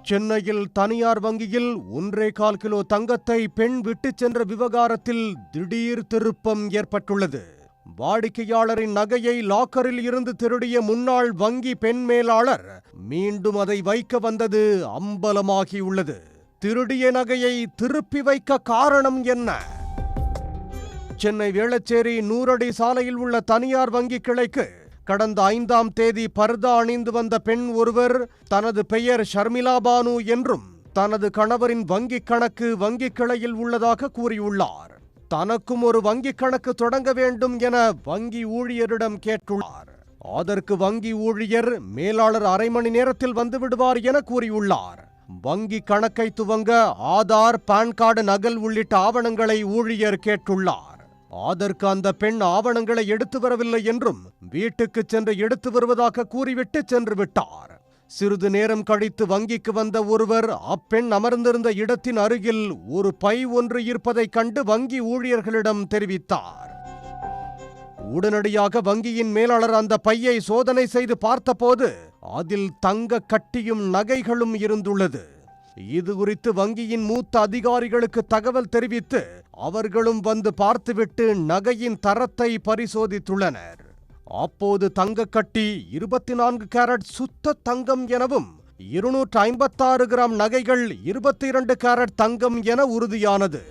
சென்னையில் தனியார் வங்கியில் 1.25 கிலோ தங்கத்தை பெண் விட்டுச் சென்ற விவகாரத்தில் திடீர் திருப்பம் ஏற்பட்டுள்ளது. வாடிக்கையாளரின் நகையை லாக்கரில் இருந்து திருடிய முன்னாள் வங்கி பெண் மேலாளர் மீண்டும் அதை வைக்க வந்தது அம்பலமாகியுள்ளது. திருடிய நகையை திருப்பி வைக்க காரணம் என்ன? சென்னை வேளச்சேரி 100 அடி சாலையில் உள்ள தனியார் வங்கி கிளைக்கு கடந்த 5ஆம் தேதி பர்தா அணிந்து வந்த பெண் ஒருவர் தனது பெயர் ஷர்மிளா பானு என்றும் தனது கணவரின் வங்கிக் கணக்கு வங்கி கிளையில் உள்ளதாக கூறியுள்ளார். தனக்கும் ஒரு வங்கிக் கணக்கு தொடங்க வேண்டும் என வங்கி ஊழியரிடம் கேட்டுள்ளார். அதற்கு வங்கி ஊழியர் மேலாளர் அரை மணி நேரத்தில் வந்துவிடுவார் என கூறியுள்ளார். வங்கி கணக்கை துவங்க ஆதார், பான் கார்டு நகல் உள்ளிட்ட ஆவணங்களை ஊழியர் கேட்டுள்ளார். அதற்கு அந்த பெண் ஆவணங்களை எடுத்து வரவில்லை என்றும் வீட்டுக்கு சென்று எடுத்து வருவதாக கூறிவிட்டு சென்று விட்டார். சிறிது நேரம் கழித்து வங்கிக்கு வந்த ஒருவர் அப்பெண் அமர்ந்திருந்த இடத்தின் அருகில் ஒரு பை ஒன்று இருப்பதைக் கண்டு வங்கி ஊழியர்களிடம் தெரிவித்தார். உடனடியாக வங்கியின் மேலாளர் அந்த பையை சோதனை செய்து பார்த்தபோது அதில் தங்க கட்டியும் நகைகளும் இருந்துள்ளது. இது குறித்து வங்கியின் மூத்த அதிகாரிகளுக்கு தகவல் தெரிவித்து அவர்களும் வந்து பார்த்துவிட்டு நகையின் தரத்தை பரிசோதித்துள்ளனர். அப்போது தங்கக்கட்டி 24 கேரட் சுத்த தங்கம் எனவும் 256 கிராம் நகைகள் 22 கேரட் தங்கம் என உறுதியானது.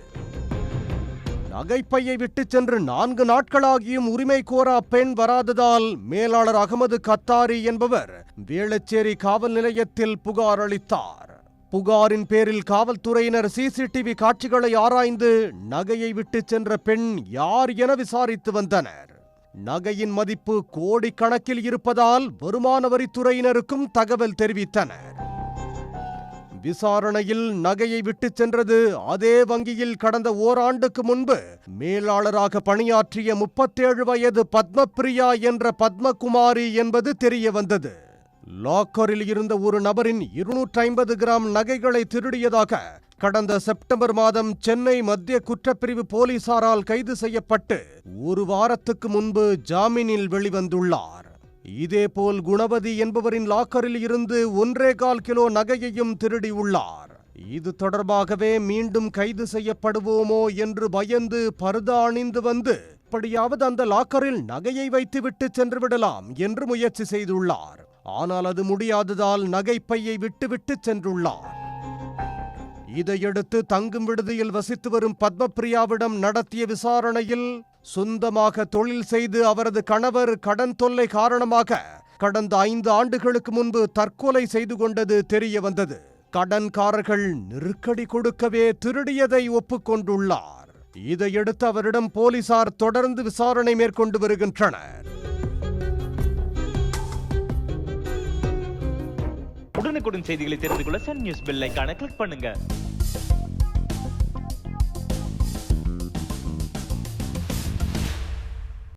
நகைப்பையை விட்டு சென்று 4 நாட்களாகியும் உரிமை கோர அப்பெண் வராததால் மேலாளர் அகமது கத்தாரி என்பவர் வேளச்சேரி காவல் நிலையத்தில் புகார் அளித்தார். புகாரின் பேரில் காவல்துறையினர் சிசிடிவி காட்சிகளை ஆராய்ந்து நகையை விட்டு சென்ற பெண் யார் என விசாரித்து வந்தனர். நகையின் மதிப்பு கோடிக்கணக்கில் இருப்பதால் வருமான வரித்துறையினருக்கும் தகவல் தெரிவித்தனர். விசாரணையில் நகையை விட்டு சென்றது அதே வங்கியில் கடந்த ஓராண்டுக்கு முன்பு மேலாளராக பணியாற்றிய 37 வயது பத்மபிரியா என்ற பத்மகுமாரி என்பது தெரிய வந்தது. லாக்கரில் இருந்த ஒரு நபரின் 250 கிராம் நகைகளை திருடியதாக கடந்த செப்டம்பர் மாதம் சென்னை மத்திய குற்றப்பிரிவு போலீசாரால் கைது செய்யப்பட்டு ஒரு வாரத்துக்கு முன்பு ஜாமீனில் வெளிவந்துள்ளார். இதேபோல் குணவதி என்பவரின் லாக்கரில் இருந்து 1.25 கிலோ நகையையும் திருடியுள்ளார். இது தொடர்பாகவே மீண்டும் கைது செய்யப்படுவோமோ என்று பயந்து பர்தா அணிந்து வந்து எப்படியாவது அந்த லாக்கரில் நகையை வைத்துவிட்டு சென்று விடலாம் என்று முயற்சி செய்துள்ளார். ஆனால் அது முடியாததால் நகைப்பையை விட்டுவிட்டு சென்றுள்ளார். இதையடுத்து தங்கும் விடுதியில் வசித்து வரும் பத்மபிரியாவிடம் நடத்திய விசாரணையில் சொந்தமாக தொழில் செய்து அவரது கணவர் கடன் தொல்லை காரணமாக கடந்த 5 ஆண்டுகளுக்கு முன்பு தற்கொலை செய்து கொண்டது தெரிய வந்தது. கடன்காரர்கள் நெருக்கடி கொடுக்கவே திருடியதை ஒப்புக்கொண்டுள்ளார். இதையடுத்து அவரிடம் போலீசார் தொடர்ந்து விசாரணை மேற்கொண்டு வருகின்றனர். உடனுக்குடன் செய்திகளை தெரிந்து கொள்ள சன் நியூஸ் பெல் ஐகானை கிளிக் பண்ணுங்க.